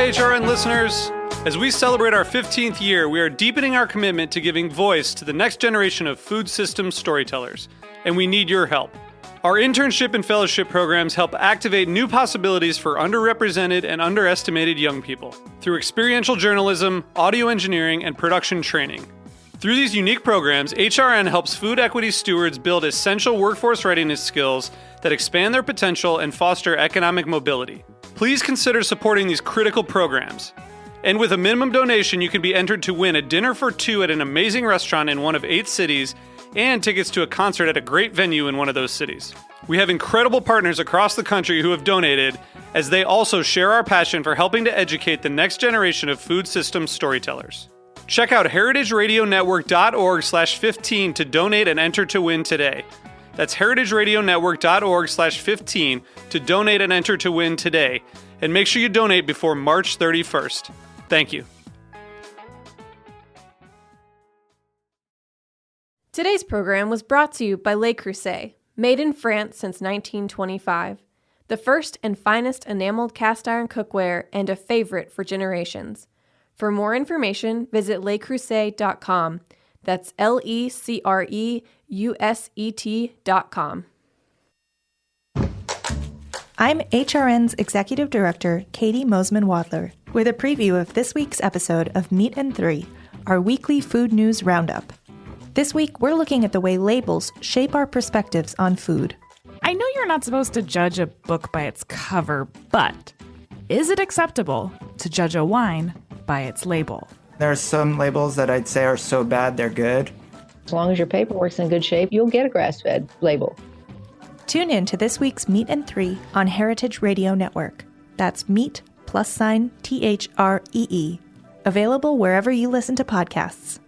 HRN listeners. As we celebrate our 15th year, we are deepening our commitment to giving voice to the next generation of food systems storytellers, and we need your help. Our internship and fellowship programs help activate new possibilities for underrepresented and underestimated young people through experiential journalism, audio engineering, and production training. Through these unique programs, HRN helps food equity stewards build essential workforce readiness skills that expand their potential and foster economic mobility. Please consider supporting these critical programs. And with a minimum donation, you can be entered to win a dinner for two at an amazing restaurant in one of 8 cities and tickets to a concert at a great venue in one of those cities. We have incredible partners across the country who have donated, as they also share our passion for helping to educate the next generation of food systems storytellers. Check out heritageradionetwork.org/15 to donate and enter to win today. That's heritageradionetwork.org/15 to donate and enter to win today. And make sure you donate before March 31st. Thank you. Today's program was brought to you by Le Creuset, made in France since 1925. The first and finest enameled cast iron cookware and a favorite for generations. For more information, visit lecreuset.com. That's LECREUSET.com. I'm HRN's Executive Director, Katie Mosman-Wadler, with a preview of this week's episode of Meat and Three, our weekly food news roundup. This week, we're looking at the way labels shape our perspectives on food. I know you're not supposed to judge a book by its cover, but is it acceptable to judge a wine by its label? There are some labels that I'd say are so bad they're good. As long as your paperwork's in good shape, you'll get a grass-fed label. Tune in to this week's Meat and Three on Heritage Radio Network. That's Meat +THREE. Available wherever you listen to podcasts.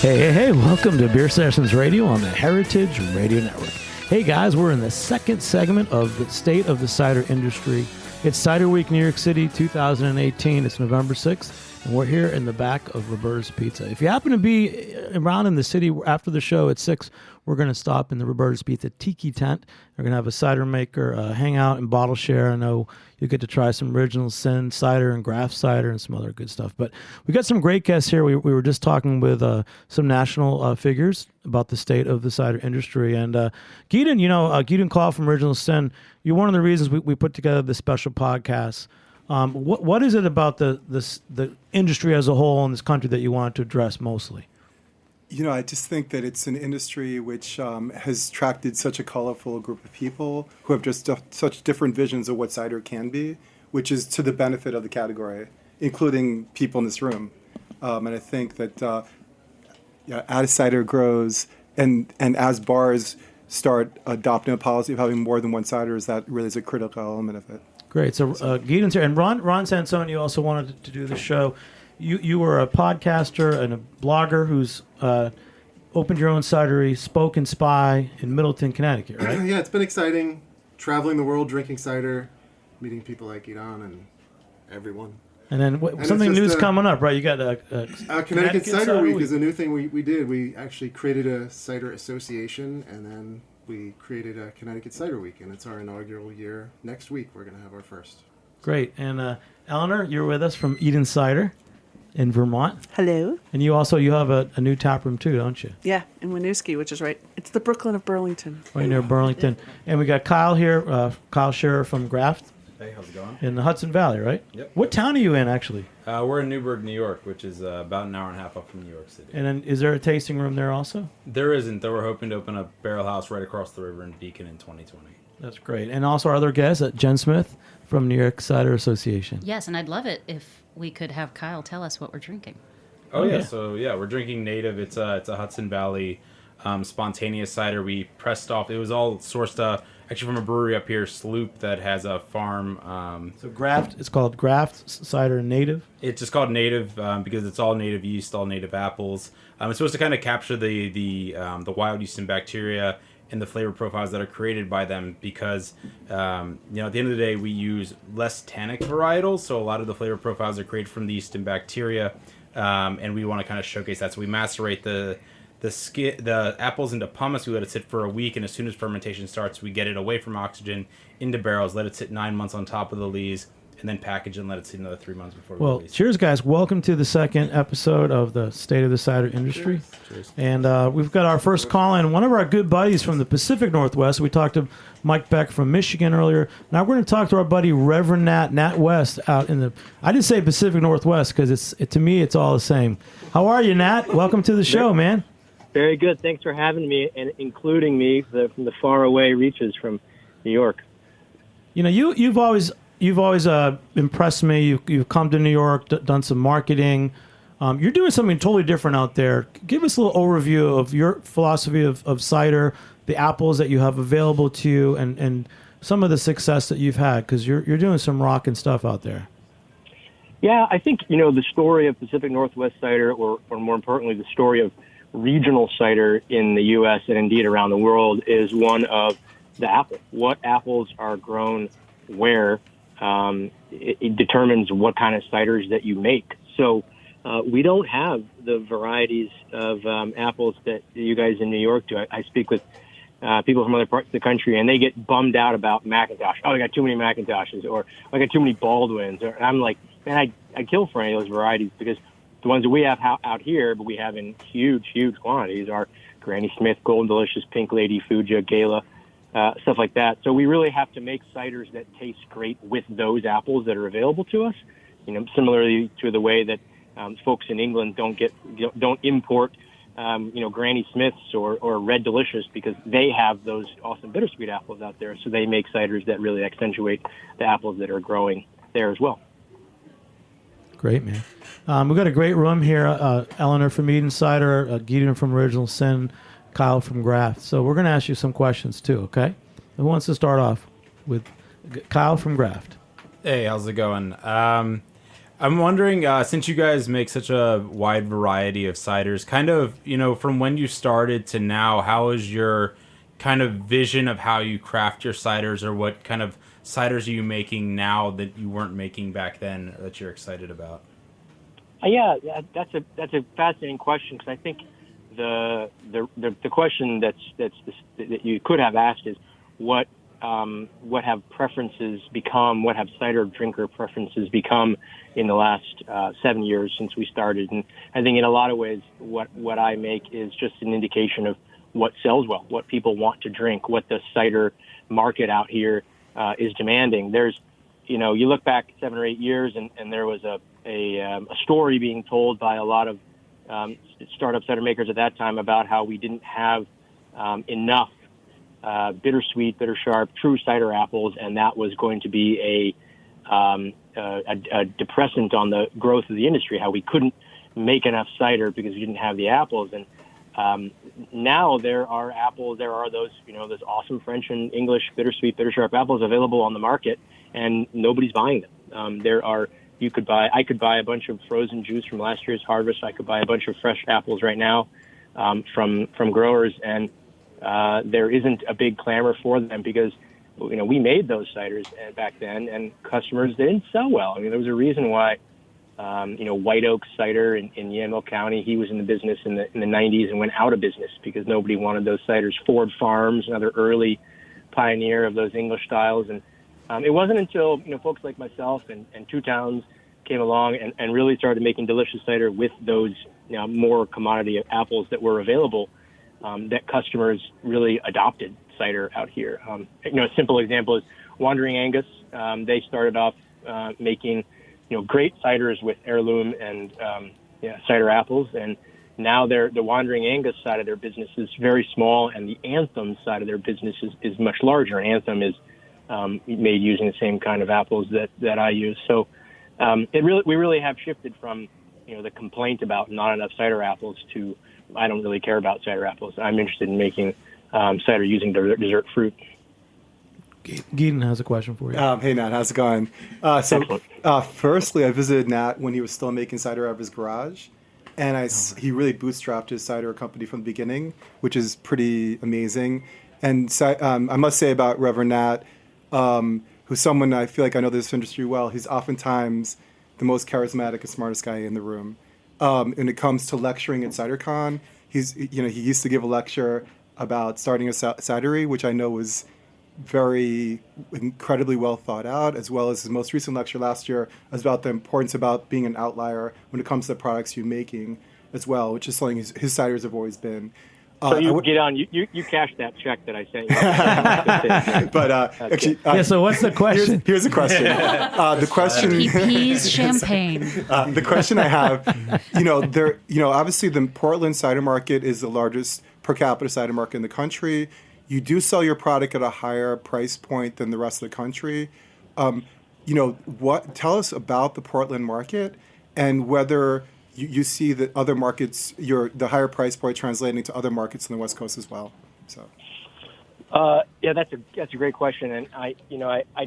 Hey, welcome to Beer Sessions Radio on the Heritage Radio Network. Hey guys, we're in the second segment of the State of the Cider Industry. It's Cider Week New York City 2018. It's November 6th, and we're here in the back of Roberta's Pizza. If you happen to be around in the city after the show at 6, we're going to stop in the Roberta's Pizza Tiki Tent. We're going to have a cider maker hang out and bottle share. I know you get to try some original Sin cider and Graft cider and some other good stuff. But we got some great guests here. We were just talking with some national figures about the state of the cider industry. And Gidon, Gidon Coll from Original Sin, you're one of the reasons we put together this special podcast. What is it about the industry as a whole in this country that you wanted to address mostly? I just think that it's an industry which has attracted such a colorful group of people who have just such different visions of what cider can be, which is to the benefit of the category, including people in this room. And I think that as cider grows and as bars start adopting a policy of having more than one cider, that really is a critical element of it. Great. So Gidon's here. And Ron Sansone, you also wanted to do the show. You were a podcaster and a blogger who's opened your own cidery, Spoke and Spy in Middleton, Connecticut, right? Yeah, it's been exciting. Traveling the world, drinking cider, meeting people like Gidon and everyone. And then something new's coming up, right? You got a Connecticut Cider Week is a new thing we did. We actually created a cider association, and then we created a Connecticut Cider Week, and it's our inaugural year. Next week, we're going to have our first. Great. And Eleanor, you're with us from Eden Cider in Vermont. Hello. And you have a new tap room too, don't you? Yeah, in Winooski, which is right. It's the Brooklyn of Burlington. Right near Burlington. And we got Kyle here, Kyle Sherrer from Graft. Hey, how's it going? In the Hudson Valley, right? Yep. What town are you in, actually? We're in Newburgh, New York, which is about an hour and a half up from New York City. And then is there a tasting room there also? There isn't, though. We're hoping to open a barrel house right across the river in Beacon in 2020. That's great. And also our other guest, Jenn Smith from New York Cider Association. Yes, and I'd love it if we could have Kyle tell us what we're drinking. Oh, yeah. So, we're drinking native. It's a Hudson Valley spontaneous cider. We pressed off. It was all sourced actually from a brewery up here, Sloop, that has a farm. So Graft, it's called Graft Cider Native? It's just called native because it's all native yeast, all native apples. It's supposed to kind of capture the wild yeast and bacteria and the flavor profiles that are created by them, because at the end of the day, we use less tannic varietals, so a lot of the flavor profiles are created from the yeast and bacteria, and we want to kind of showcase that. So we macerate the apples into pumice. We let it sit for a week, and as soon as fermentation starts, we get it away from oxygen into barrels, let it sit 9 months on top of the lees, and then package and let it sit another 3 months before we release. Cheers, guys. Welcome to the second episode of the State of the Cider Industry. Cheers. And we've got our first call in, one of our good buddies from the Pacific Northwest. We talked to Mike Beck from Michigan earlier. Now we're going to talk to our buddy Reverend Nat West out in the, I didn't say Pacific Northwest because to me it's all the same. How are you, Nat? Welcome to the show, man. Very good. Thanks for having me and including me from the faraway reaches from New York. You know, you've always impressed me. You've come to New York, done some marketing. You're doing something totally different out there. Give us a little overview of your philosophy of cider, the apples that you have available to you, and some of the success that you've had, because you're doing some rockin' stuff out there. Yeah, I think, the story of Pacific Northwest cider, or more importantly, the story of regional cider in the U.S. and indeed around the world, is one of the apple. What apples are grown where. It determines what kind of ciders that you make. So we don't have the varieties of apples that you guys in New York do. I speak with people from other parts of the country, and they get bummed out about Macintosh. Oh, I got too many Macintoshes, or I got too many Baldwins. Or I'm like, man, I kill for any of those varieties, because the ones that we have out here, but we have in huge quantities, are Granny Smith, Golden Delicious, Pink Lady, Fuja, Gala, stuff like that. So we really have to make ciders that taste great with those apples that are available to us. Similarly to the way that folks in England don't import, Granny Smiths or Red Delicious, because they have those awesome bittersweet apples out there. So they make ciders that really accentuate the apples that are growing there as well. Great, man. We've got a great room here. Eleanor from Eden Cider, Gidon from Original Sin, Kyle from Graft. So we're going to ask you some questions too, okay? Who wants to start off with Kyle from Graft? Hey, how's it going? I'm wondering, since you guys make such a wide variety of ciders, kind of, from when you started to now, how is your kind of vision of how you craft your ciders, or what kind of ciders are you making now that you weren't making back then that you're excited about? Yeah, that's a fascinating question, because I think the question that you could have asked is what have preferences become? What have cider drinker preferences become in the last 7 years since we started? And I think in a lot of ways, what I make is just an indication of what sells well, what people want to drink, what the cider market out here is demanding. There's, you look back 7 or 8 years, and there was a story being told by a lot of startup cider makers at that time about how we didn't have enough bittersweet, bitter sharp, true cider apples, and that was going to be a depressant on the growth of the industry. How we couldn't make enough cider because we didn't have the apples. And now there are apples. There are those those awesome French and English bittersweet, bitter sharp apples available on the market, and nobody's buying them. I could buy a bunch of frozen juice from last year's harvest. I could buy a bunch of fresh apples right now from growers, and there isn't a big clamor for them because, we made those ciders back then, and customers, they didn't sell well. I mean, there was a reason why, White Oak Cider in Yamhill County, he was in the business in the 90s and went out of business because nobody wanted those ciders. Ford Farms, another early pioneer of those English styles. And it wasn't until, folks like myself and Two Towns came along and really started making delicious cider with those more commodity apples that were available, that customers really adopted cider out here. A simple example is Wandering Angus. They started off making great ciders with heirloom and cider apples, and now the Wandering Angus side of their business is very small, and the Anthem side of their business is much larger. And Anthem is made using the same kind of apples that I use. So we really have shifted from the complaint about not enough cider apples to I don't really care about cider apples. I'm interested in making cider using dessert fruit. Gidon has a question for you. Hey, Nat, how's it going? Firstly, I visited Nat when he was still making cider out of his garage, and he really bootstrapped his cider company from the beginning, which is pretty amazing. And I must say about Reverend Nat, who's someone I feel like I know this industry well, he's oftentimes the most charismatic and smartest guy in the room. When it comes to lecturing at Cider Con, he used to give a lecture about starting a cidery, which I know was very incredibly well thought out, as well as his most recent lecture last year was about the importance about being an outlier when it comes to the products you're making as well, which is something his ciders have always been. So you cashed that check that I sent you. But actually, so what's the question? Here's the question. The question. PP's champagne. The question I have, obviously the Portland cider market is the largest per capita cider market in the country. You do sell your product at a higher price point than the rest of the country. Tell us about the Portland market and whether you see that other markets, the higher price point translating to other markets in the West Coast as well. So, that's a great question, and I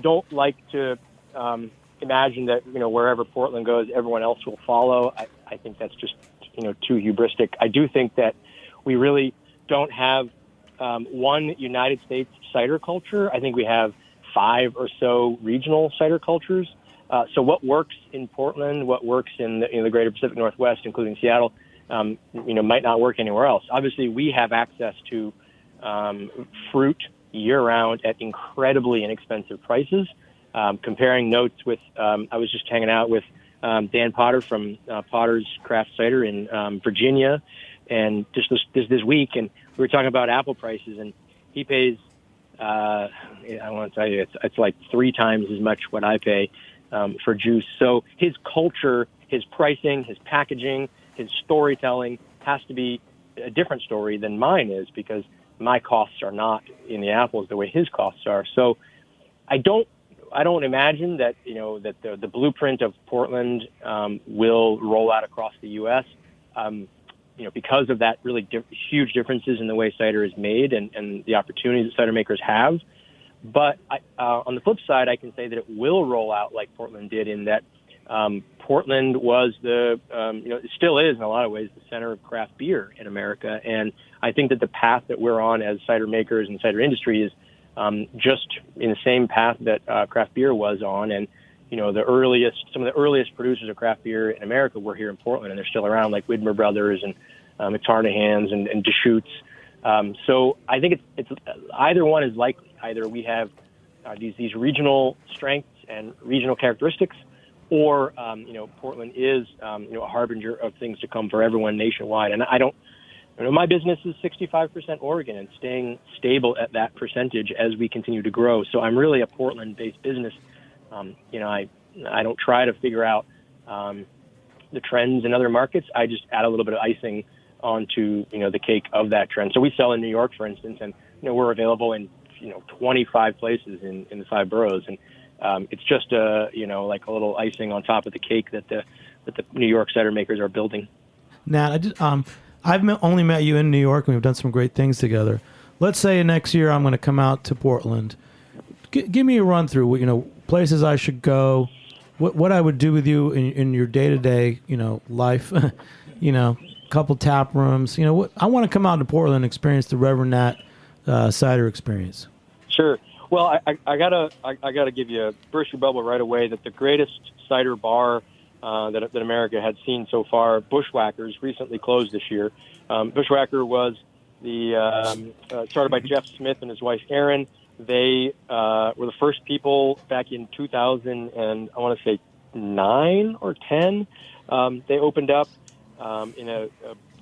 don't like to imagine that wherever Portland goes, everyone else will follow. I think that's just too hubristic. I do think that we really don't have one United States cider culture. I think we have 5 or so regional cider cultures. So what works in Portland, what works in the greater Pacific Northwest, including Seattle, might not work anywhere else. Obviously, we have access to fruit year-round at incredibly inexpensive prices. Comparing notes with, I was just hanging out with Dan Potter from Potter's Craft Cider in Virginia, and just this week, and we were talking about apple prices, and he pays, I want to tell you, it's like 3 times as much what I pay for juice. So his culture, his pricing, his packaging, his storytelling has to be a different story than mine is, because my costs are not in the apples the way his costs are. So I don't imagine that that the blueprint of Portland will roll out across the U.S. Because of that really huge differences in the way cider is made and the opportunities that cider makers have. But on the flip side, I can say that it will roll out like Portland did, in that Portland was it still is in a lot of ways the center of craft beer in America. And I think that the path that we're on as cider makers and cider industry is just in the same path that craft beer was on. And some of the earliest producers of craft beer in America were here in Portland, and they're still around, like Widmer Brothers and McTarnahan's and Deschutes. So I think it's either one is likely. Either we have these regional strengths and regional characteristics, or Portland is a harbinger of things to come for everyone nationwide. And I don't. My business is 65% Oregon and staying stable at that percentage as we continue to grow. So I'm really a Portland-based business. I don't try to figure out the trends in other markets. I just add a little bit of icing onto the cake of that trend. So we sell in New York, for instance, and we're available in 25 places in the 5 boroughs, and it's just like a little icing on top of the cake that the New York cider makers are building. Nat, I've only met you in New York, and we've done some great things together. Let's say next year I'm going to come out to Portland. Give me a run through, places I should go, what I would do with you in your day-to-day, life, couple tap rooms. I want to come out to Portland and experience the Reverend Nat cider experience. Sure. Well, I gotta give you burst your bubble right away that the greatest cider bar that America had seen so far, Bushwhackers, recently closed this year. Bushwhacker was started by Jenn Smith and his wife Erin. They were the first people back in 2000 and I want to say 9 or 10. They opened up in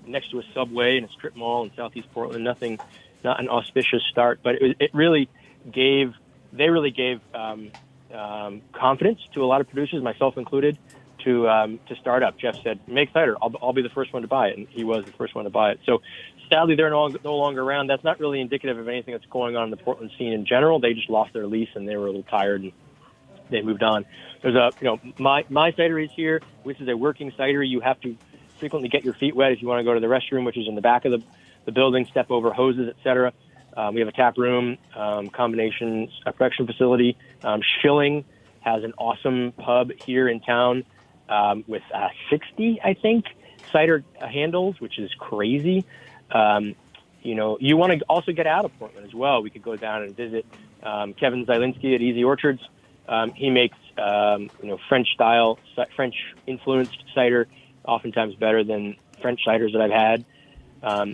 next to a Subway in a strip mall in Southeast Portland. Not an auspicious start, but they really gave confidence to a lot of producers, myself included, to start up. Jeff said, "Make cider. I'll be the first one to buy it," and he was the first one to buy it. So sadly, they're no longer around. That's not really indicative of anything that's going on in the Portland scene in general. They just lost their lease and they were a little tired and they moved on. There's my cidery is here. This is a working cidery. You have to frequently get your feet wet if you want to go to the restroom, which is in the back of the building, step over hoses, etc. We have a tap room, combination production facility. Schilling has an awesome pub here in town with 60, I think, cider handles, which is crazy. you want to also get out of Portland as well. We could go down and visit Kevin Zielinski at Easy Orchards. He makes French-style, French-influenced cider, oftentimes better than French ciders that I've had.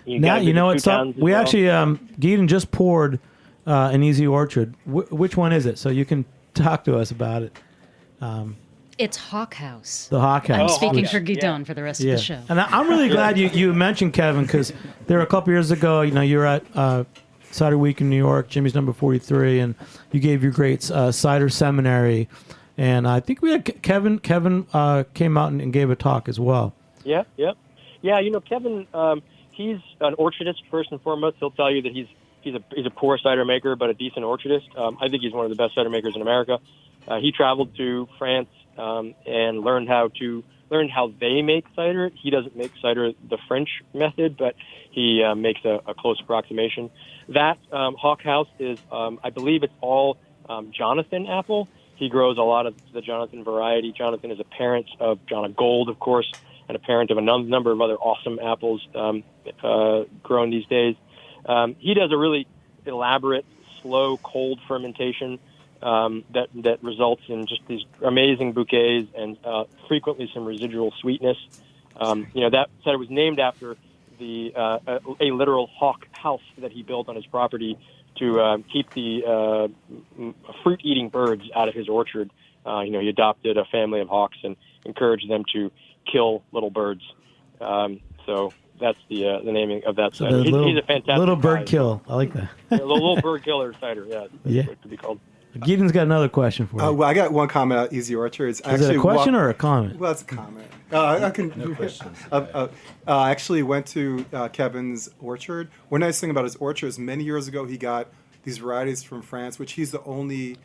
Now, you know what's up? We actually, Gidon just poured an Easy Orchard. Which one is it? So you can talk to us about it. It's Hawk House. The Hawk House. I'm speaking for Gidon for the rest of the show. And I'm really glad you mentioned Kevin, because there were a couple years ago, you were at Cider Week in New York, Jimmy's number 43, and you gave your great cider seminary. And I think we had Kevin came out and gave a talk as well. Yeah. Kevin, he's an orchardist first and foremost. He'll tell you that he's a poor cider maker, but a decent orchardist. I think he's one of the best cider makers in America. He traveled to France and learned how they make cider. He doesn't make cider the French method, but he makes a close approximation. That Hawk House is, I believe, it's all Jonathan apple. He grows a lot of the Jonathan variety. Jonathan is a parent of Jonah Gold, of course, and a parent of a number of other awesome apples grown these days. He does a really elaborate, slow, cold fermentation that results in just these amazing bouquets and frequently some residual sweetness. That cider was named after a literal hawk house that he built on his property to keep the fruit-eating birds out of his orchard. He adopted a family of hawks and encouraged them to kill little birds. So that's the naming of that cider. He's a fantastic little bird guy. kill. I like that. The little bird killer cider. Yeah, that's what it could be called. Gidon's got another question for you. Well, I got one comment about Easy Orchards. Is it a question or a comment? Well, it's a comment. I can. No questions. I actually went to Kevin's orchard. One nice thing about his orchard is many years ago he got these varieties from France, which he's the only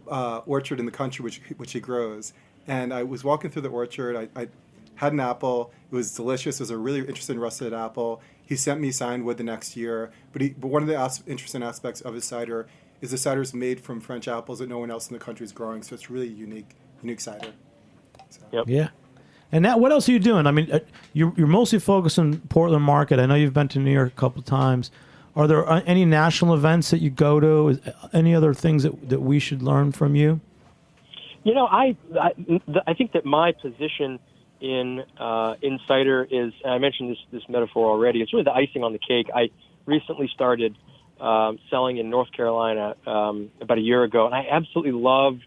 orchard in the country which he grows. And I was walking through the orchard. I had an apple. It was delicious. It was a really interesting rusted apple. He sent me signed wood the next year. But one of the interesting aspects of his cider is the cider is made from French apples that no one else in the country is growing. So it's really unique cider. So. Yep. Yeah. And Nat, what else are you doing? I mean, you're mostly focused on Portland market. I know you've been to New York a couple of times. Are there any national events that you go to? Any other things that we should learn from you? I think that my position in cider is, and I mentioned this metaphor already, it's really the icing on the cake. I recently started selling in North Carolina about a year ago, and I absolutely love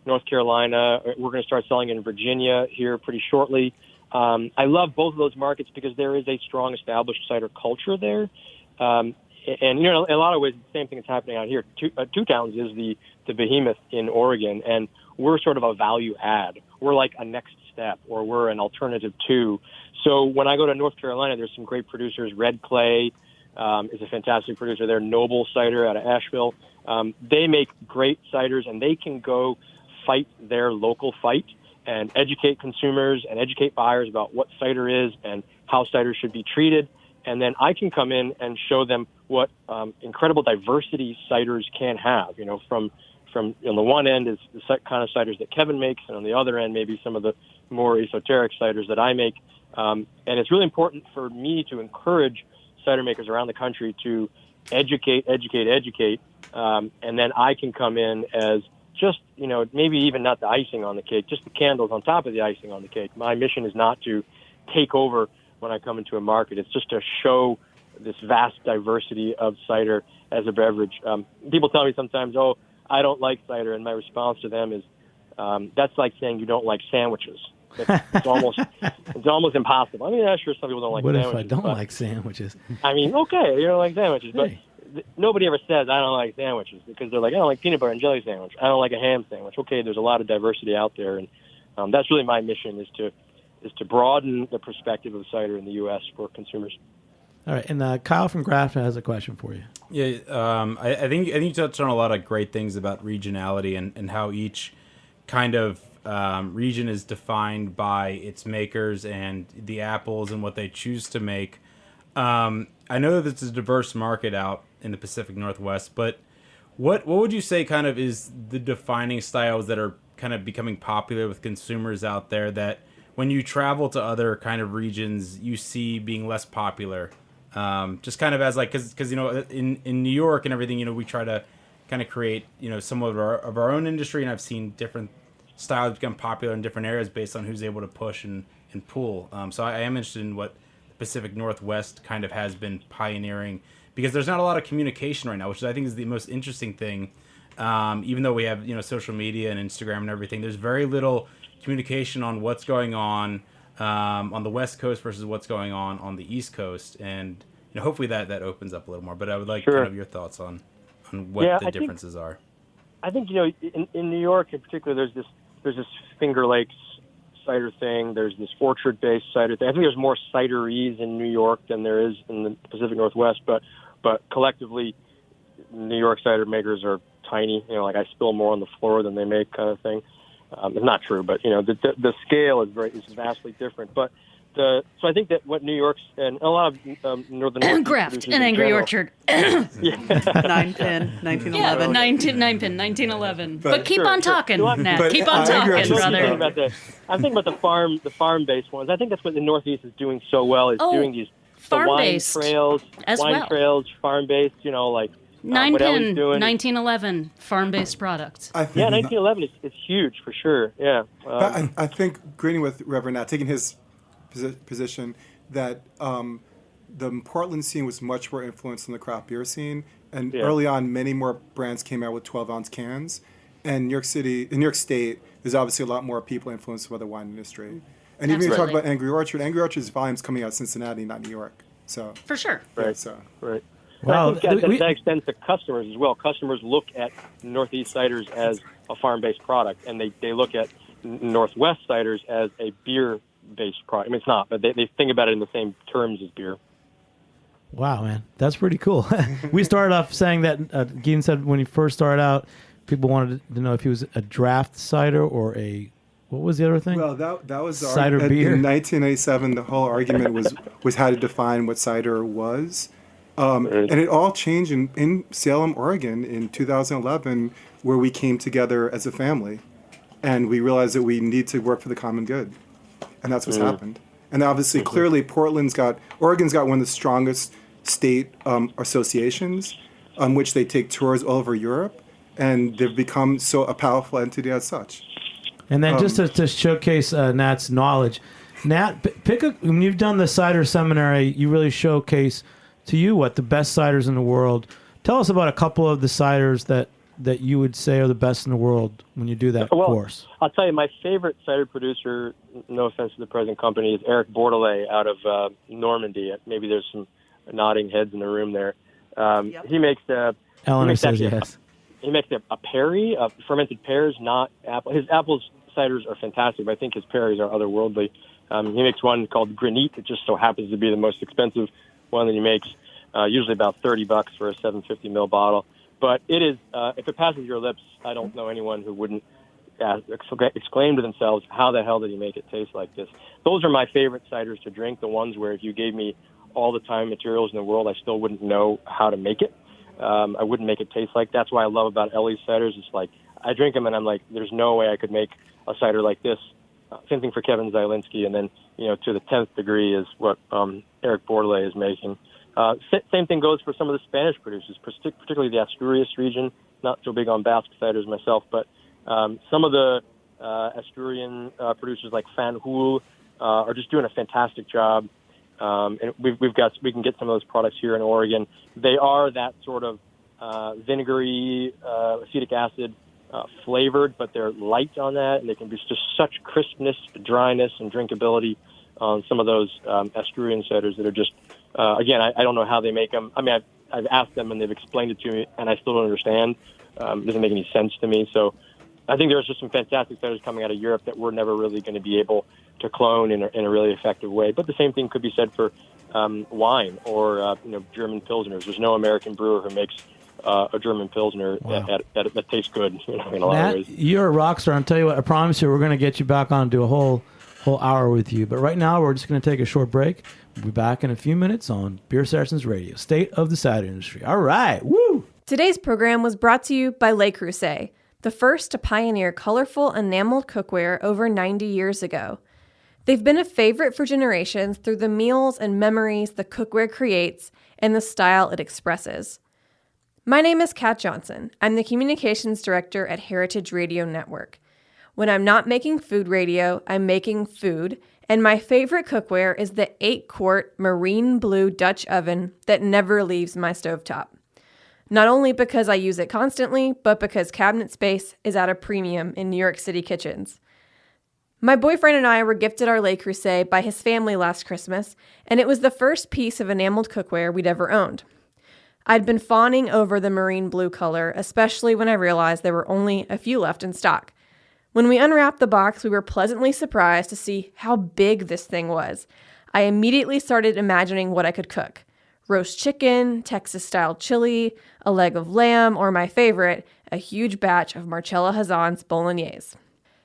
North Carolina. We're going to start selling in Virginia here pretty shortly. I love both of those markets because there is a strong established cider culture there. And in a lot of ways, the same thing is happening out here. Two Towns is the behemoth in Oregon, and we're sort of a value add. We're like a next step, or we're an alternative to. So when I go to North Carolina, there's some great producers. Red Clay is a fantastic producer there. Noble Cider out of Asheville. They make great ciders, and they can go fight their local fight and educate consumers and educate buyers about what cider is and how cider should be treated. And then I can come in and show them what incredible diversity ciders can have. From on the one end is the kind of ciders that Kevin makes, and on the other end maybe some of the more esoteric ciders that I make. And it's really important for me to encourage cider makers around the country to educate. And then I can come in as just, maybe even not the icing on the cake, just the candles on top of the icing on the cake. My mission is not to take over when I come into a market. It's just to show this vast diversity of cider as a beverage. People tell me sometimes, oh, I don't like cider, and my response to them is, that's like saying you don't like sandwiches. It's almost impossible. I mean, yeah, sure, some people don't like what sandwiches. What if I don't like sandwiches? I mean, okay, you don't like sandwiches, but nobody ever says I don't like sandwiches, because they're like, I don't like peanut butter and jelly sandwich. I don't like a ham sandwich. Okay, there's a lot of diversity out there, and that's really my mission, is to broaden the perspective of cider in the U.S. for consumers. All right, and Kyle from Grafton has a question for you. Yeah, I think you touched on a lot of great things about regionality and how each kind of region is defined by its makers and the apples and what they choose to make. I know that it's a diverse market out in the Pacific Northwest, but what would you say kind of is the defining styles that are kind of becoming popular with consumers out there that when you travel to other kind of regions you see being less popular Just kind of as like, because in New York and everything, we try to kind of create some of our own industry, and I've seen different styles become popular in different areas based on who's able to push and pull. So I am interested in what the Pacific Northwest kind of has been pioneering, because there's not a lot of communication right now, which I think is the most interesting thing. Even though we have social media and Instagram and everything, there's very little communication on what's going on the West Coast versus what's going on the East Coast, and hopefully that opens up a little more. But I would like kind of your thoughts on what the differences are. I think in New York in particular, there's this Finger Lakes cider thing. There's this orchard-based cider thing. I think there's more cideries in New York than there is in the Pacific Northwest. But collectively, New York cider makers are tiny. Like I spill more on the floor than they make, kind of thing. It's not true, but the scale is vastly different. But so I think that what New York's and a lot of northern Graft and Angry Orchard. 9-pin, 1911. Yeah, 9-pin, 1911. But keep on talking, Nat. Keep on talking, brother. I'm thinking about the farm-based ones. I think that's what the Northeast is doing so well, is doing these farm-based wine trails, farm-based, like 9-pin, 1911, farm-based products. 1911 is huge for sure. Yeah. I think agreeing with Reverend Nat, taking his position that the Portland scene was much more influenced than the craft beer scene, and early on, many more brands came out with 12-ounce cans. And in New York State, there's obviously a lot more people influenced by the wine industry. And even if you talk about Angry Orchard's volume's coming out of Cincinnati, not New York. So for sure. Right. Right. Wow. I think that extends to customers as well. Customers look at Northeast ciders as a farm-based product, and they look at Northwest ciders as a beer-based product. I mean, it's not, but they think about it in the same terms as beer. Wow, man. That's pretty cool. We started off saying that, Gidon said when he first started out, people wanted to know if he was a draft cider or what was the other thing? Well, that was cider beer. In 1987, the whole argument was how to define what cider was. And it all changed in Salem, Oregon in 2011, where we came together as a family. And we realized that we need to work for the common good. And that's what's happened. And obviously, clearly, Oregon's got one of the strongest state associations on which they take tours all over Europe. And they've become a powerful entity as such. And then just to showcase Nat's knowledge, Nat, when you've done the cider seminary, you really showcase to you what the best ciders in the world. Tell us about a couple of the ciders that you would say are the best in the world when you do that course. I'll tell you, my favorite cider producer, no offense to the present company, is Eric Bordelais out of Normandy. Maybe there's some nodding heads in the room there. He makes Eleanor says yes. He makes a perry of fermented pears, not apple. His apple ciders are fantastic, but I think his perries are otherworldly. He makes one called Granite. It just so happens to be the most expensive one that he makes, usually about $30 for a 750 ml bottle. But it is, if it passes your lips, I don't know anyone who wouldn't exclaim to themselves, how the hell did he make it taste like this? Those are my favorite ciders to drink, the ones where if you gave me all the time materials in the world, I still wouldn't know how to make it. I wouldn't make it taste like. That's what I love about Ellie's ciders. It's like, I drink them and I'm like, there's no way I could make a cider like this. Same thing for Kevin Zielinski. And then, to the 10th degree is what Eric Bordelais is making. Same thing goes for some of the Spanish producers, particularly the Asturias region. Not so big on Basque ciders myself, but some of the Asturian producers like Fanjul are just doing a fantastic job. And we can get some of those products here in Oregon. They are that sort of vinegary, acetic acid flavored, but they're light on that, and they can be just such crispness, dryness, and drinkability on some of those Asturian ciders that are just, again, I don't know how they make them. I mean, I've asked them, and they've explained it to me, and I still don't understand. It doesn't make any sense to me. So I think there's just some fantastic ciders coming out of Europe that we're never really going to be able to clone in a really effective way. But the same thing could be said for wine or German Pilsners. There's no American brewer who makes a German Pilsner that tastes good in a lot of ways. You're a rock star. I'll tell you what, I promise you we're going to get you back on and do a whole hour with you. But right now we're just going to take a short break. We'll be back in a few minutes on Beer Sessions Radio, State of the Cider Industry. All right. Woo! Today's program was brought to you by Le Creuset, the first to pioneer colorful enameled cookware over 90 years ago. They've been a favorite for generations through the meals and memories the cookware creates and the style it expresses. My name is Kat Johnson. I'm the Communications Director at Heritage Radio Network. When I'm not making food radio, I'm making food, and my favorite cookware is the 8-quart marine blue Dutch oven that never leaves my stovetop. Not only because I use it constantly, but because cabinet space is at a premium in New York City kitchens. My boyfriend and I were gifted our Le Creuset by his family last Christmas, and it was the first piece of enameled cookware we'd ever owned. I'd been fawning over the marine blue color, especially when I realized there were only a few left in stock. When we unwrapped the box, we were pleasantly surprised to see how big this thing was. I immediately started imagining what I could cook. Roast chicken, Texas-style chili, a leg of lamb, or my favorite, a huge batch of Marcella Hazan's bolognese.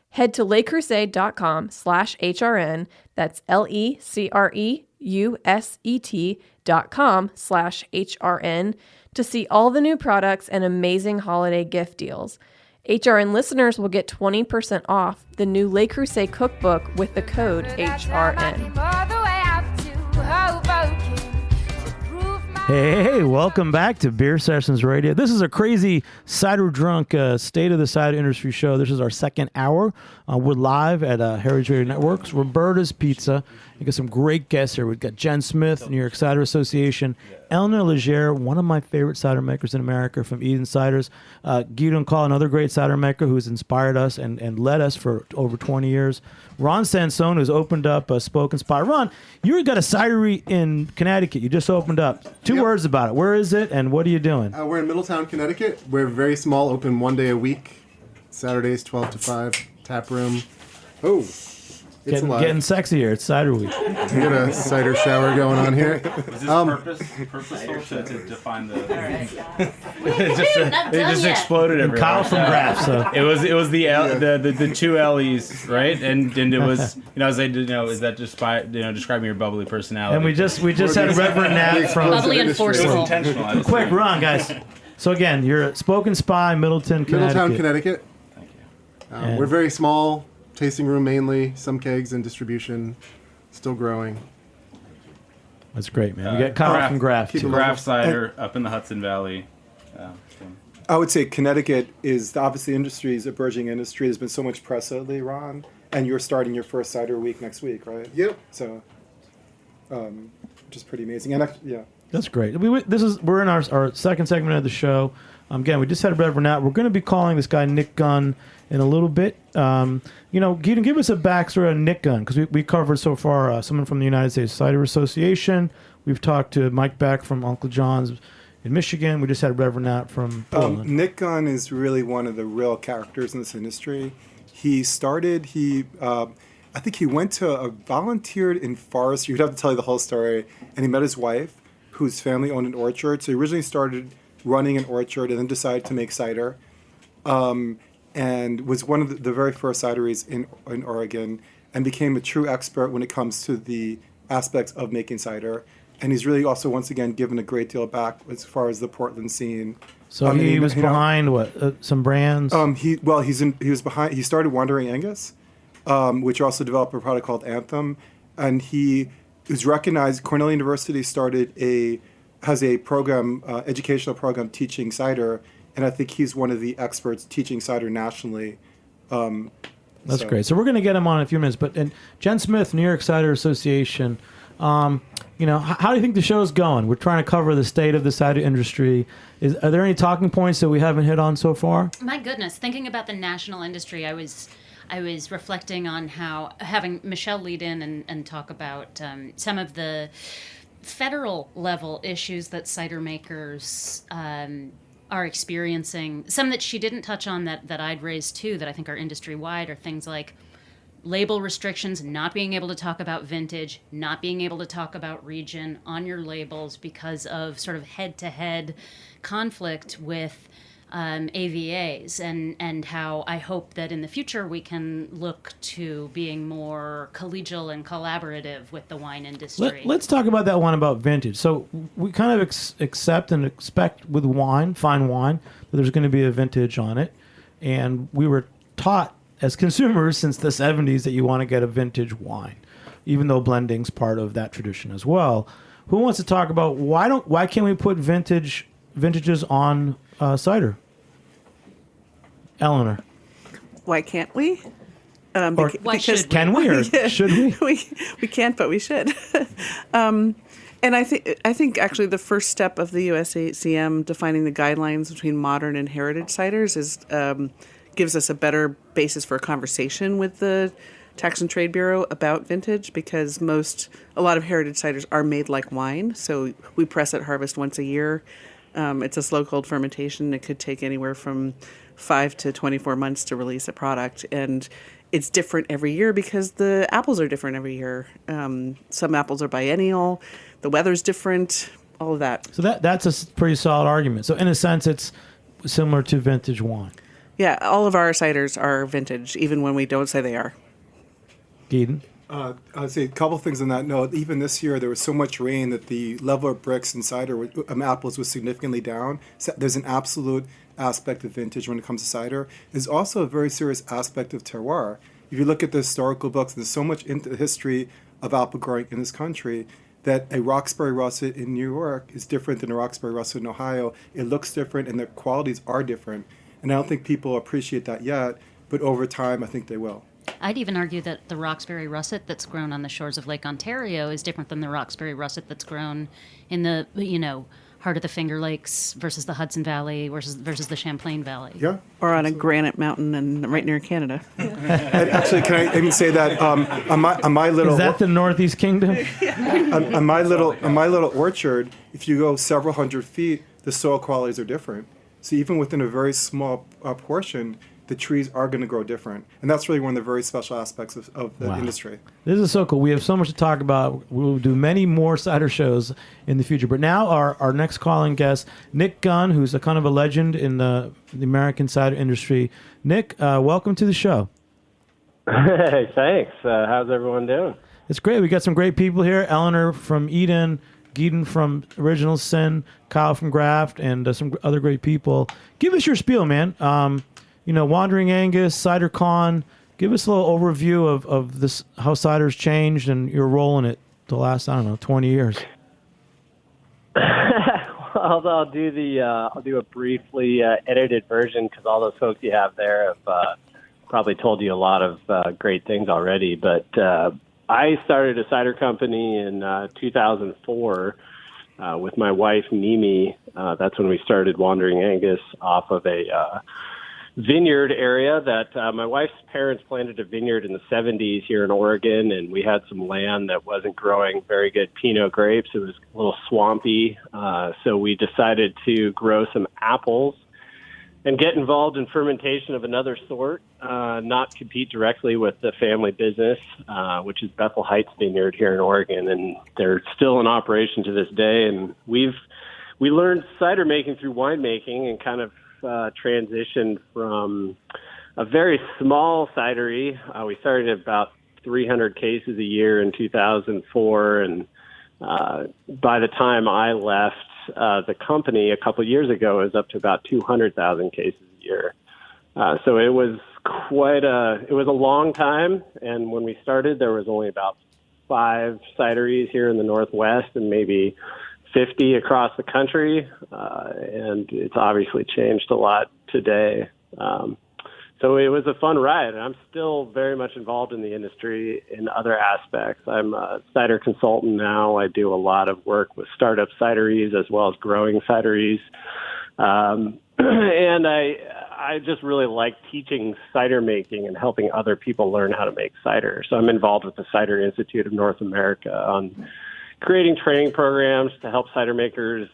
Head to lecreuset.com/HRN, that's LECREUSET.com/HRN, to see all the new products and amazing holiday gift deals. HRN listeners will get 20% off the new Le Creuset cookbook with the code HRN. Hey, welcome back to Beer Sessions Radio. This is a crazy cider drunk State of the Cider Industry show. This is our second hour. We're live at Heritage Radio Networks, Roberta's Pizza. You got some great guests here. We've got Jenn Smith, New York Cider Association, Eleanor Leger, one of my favorite cider makers in America from Gidon Ciders, Gidon Coll, another great cider maker who's inspired us and led us for over 20 years. Ron Sansone, who's opened up Spoken Spy. Ron, you got a cidery in Connecticut. You just opened up. Two words about it. Where is it, and what are you doing? We're in Middletown, Connecticut. We're very small, open one day a week. Saturdays, 12 to 5, tap room. Oh, it's getting sexy here. It's Cider Week. We got a cider shower going on here. Was this purposeful to define the? It just exploded everywhere. Kyle from Graph. So it was the two L's, right? And it was I was like, is that just by describing your bubbly personality? And we just had Reverend Nat from bubbly and forceful. It was intentional. Quick, Ron, guys. So again, you're a Spoken Spy, Middletown, Connecticut. Thank you. We're very small. Tasting room mainly, some kegs and distribution, still growing. That's great, man. We got Kyle from Graph. Graph cider up in the Hudson Valley. I would say Connecticut is obviously industry is a burgeoning industry. There's been so much press lately, Ron, and you're starting your first cider week next week, right? Yep. So, just pretty amazing. And that's great. We're in our second segment of the show. Again, we just had Reverend Nat. We're going to be calling this guy Nick Gunn in a little bit. Gidon, give us a backstory on Nick Gunn, because we covered so far someone from the United States Cider Association. We've talked to Mike Beck from Uncle John's in Michigan. We just had Reverend Nat from Portland. Nick Gunn is really one of the real characters in this industry. I think he volunteered in forestry. You'd have to tell you the whole story. And he met his wife, whose family owned an orchard. So he originally started running an orchard and then decided to make cider. And was one of the very first cideries in Oregon, and became a true expert when it comes to the aspects of making cider. And he's really also, once again, given a great deal back as far as the Portland scene. So he was behind some brands? He was behind. He started Wandering Angus, which also developed a product called Anthem, and he was recognized. Cornell University has a program, educational program teaching cider. And I think he's one of the experts teaching cider nationally. That's great. So we're going to get him on in a few minutes. But Jenn Smith, New York Cider Association, how do you think the show's going? We're trying to cover the state of the cider industry. Are there any talking points that we haven't hit on so far? My goodness, thinking about the national industry, I was reflecting on how having Michelle lead in and talk about some of the federal level issues that cider makers are experiencing. Some that she didn't touch on that I'd raised too, that I think are industry-wide, are things like label restrictions, not being able to talk about vintage, not being able to talk about region on your labels because of sort of head-to-head conflict with AVAs, and how I hope that in the future we can look to being more collegial and collaborative with the wine industry. Let's talk about that one about vintage. So we kind of accept and expect with fine wine, that there's going to be a vintage on it. And we were taught as consumers since the 70s that you want to get a vintage wine. even though blending's part of that tradition as well. Who wants to talk about why can't we put vintages on cider? Eleanor. Why can't we? Why should we? Can we or should we? We can't, but we should. And I think actually the first step of the USACM defining the guidelines between modern and heritage ciders gives us a better basis for a conversation with the Tax and Trade Bureau about vintage, because a lot of heritage ciders are made like wine. So we press at harvest once a year. It's a slow cold fermentation. It could take anywhere from 5 to 24 months to release a product, and it's different every year because the apples are different every year. Some apples are biennial, the weather's different, all of that. So that's a pretty solid argument. So in a sense, it's similar to vintage wine. Yeah, all of our ciders are vintage, even when we don't say they are. Gidon? I'd say a couple things on that note. Even this year, there was so much rain that the level of bricks and cider apples was significantly down. So there's an absolute aspect of vintage when it comes to cider. There's also a very serious aspect of terroir. If you look at the historical books, there's so much into the history of apple growing in this country that a Roxbury russet in New York is different than a Roxbury russet in Ohio. It looks different, and the qualities are different. And I don't think people appreciate that yet, but over time, I think they will. I'd even argue that the Roxbury russet that's grown on the shores of Lake Ontario is different than the Roxbury russet that's grown in the, heart of the Finger Lakes versus the Hudson Valley versus the Champlain Valley. Yeah. Or on a granite mountain and right near Canada. And actually, can I even say that on my little... Is that the Northeast Kingdom? on my little orchard, if you go several hundred feet, the soil qualities are different. So even within a very small portion, the trees are going to grow different. And that's really one of the very special aspects of the industry. This is so cool. We have so much to talk about. We will do many more cider shows in the future. But now our next calling guest, Nick Gunn, who's a kind of a legend in the American cider industry. Nick, welcome to the show. Hey, thanks. How's everyone doing? It's great. We got some great people here. Eleanor from Eden, Gidon from Original Sin, Kyle from Graft, and some other great people. Give us your spiel, man. Wandering Angus, Cider Con. Give us a little overview of this, how cider's changed and your role in it the last, 20 years. I'll do a briefly edited version, because all those folks you have there have probably told you a lot of great things already. But I started a cider company in 2004 with my wife, Mimi. That's when we started Wandering Angus off of a vineyard area that my wife's parents planted a vineyard in the 70s here in Oregon, and we had some land that wasn't growing very good Pinot grapes. It was a little swampy, so we decided to grow some apples and get involved in fermentation of another sort, not compete directly with the family business, which is Bethel Heights Vineyard here in Oregon, and they're still in operation to this day. And we learned cider making through winemaking and kind of transitioned from a very small cidery. We started at about 300 cases a year in 2004, and by the time I left the company a couple of years ago, it was up to about 200,000 cases a year. So it was it was a long time, and when we started, there was only about 5 cideries here in the Northwest and maybe 50 across the country, and it's obviously changed a lot today. So it was a fun ride, and I'm still very much involved in the industry in other aspects. I'm a cider consultant now. I do a lot of work with startup cideries as well as growing cideries. And I just really like teaching cider making and helping other people learn how to make cider. So I'm involved with the Cider Institute of North America on creating training programs to help cider makers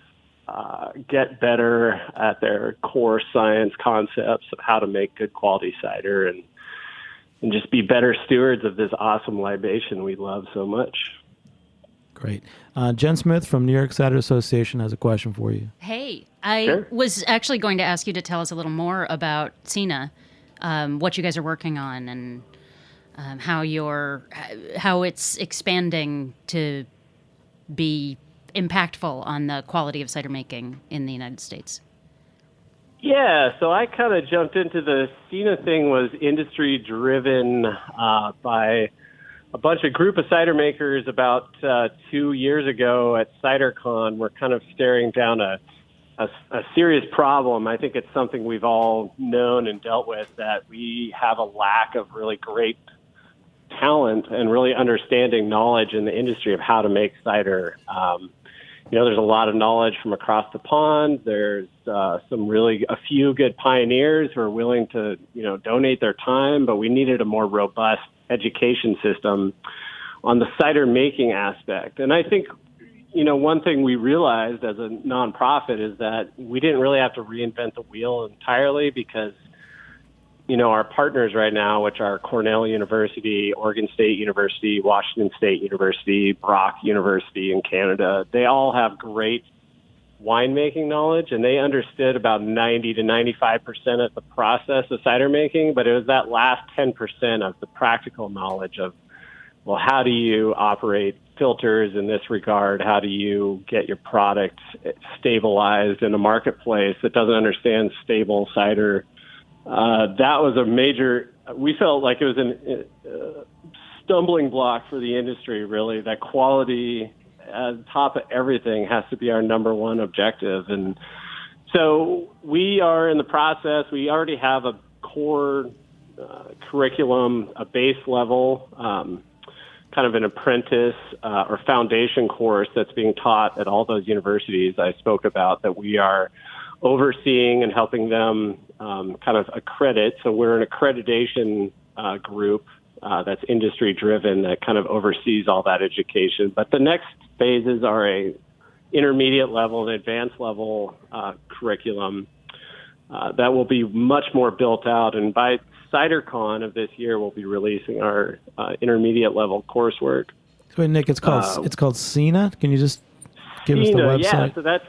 get better at their core science concepts of how to make good quality cider and just be better stewards of this awesome libation we love so much. Great. Jenn Smith from New York Cider Association has a question for you. Hey, I was actually going to ask you to tell us a little more about CINA, what you guys are working on, and how it's expanding to be impactful on the quality of cider making in the United States. Yeah, so I kind of jumped into the CINA thing, was industry driven by a bunch of group of cider makers about 2 years ago at Cider Con were kind of staring down a serious problem. I think it's something we've all known and dealt with, that we have a lack of really great talent and really understanding knowledge in the industry of how to make cider. There's a lot of knowledge from across the pond. There's a few good pioneers who are willing to, donate their time, but we needed a more robust education system on the cider making aspect. And I think, one thing we realized as a nonprofit is that we didn't really have to reinvent the wheel entirely, because our partners right now, which are Cornell University, Oregon State University, Washington State University, Brock University in Canada, they all have great winemaking knowledge, and they understood about 90 to 95% of the process of cider making, but it was that last 10% of the practical knowledge of, well, how do you operate filters in this regard? How do you get your product stabilized in a marketplace that doesn't understand stable cider? That was a major, we felt like it was a stumbling block for the industry, really, that quality at the top of everything has to be our number one objective. And so we are in the process. We already have a core curriculum, a base level, kind of an apprentice or foundation course that's being taught at all those universities I spoke about, that we are overseeing and helping them kind of accredit. So we're an accreditation group that's industry driven, that kind of oversees all that education. But the next phases are a intermediate level and advanced level curriculum that will be much more built out. And by Cider Con of this year, we'll be releasing our intermediate level coursework. So, Nick, it's called CINA. Can you just give us the website? Yeah, so that's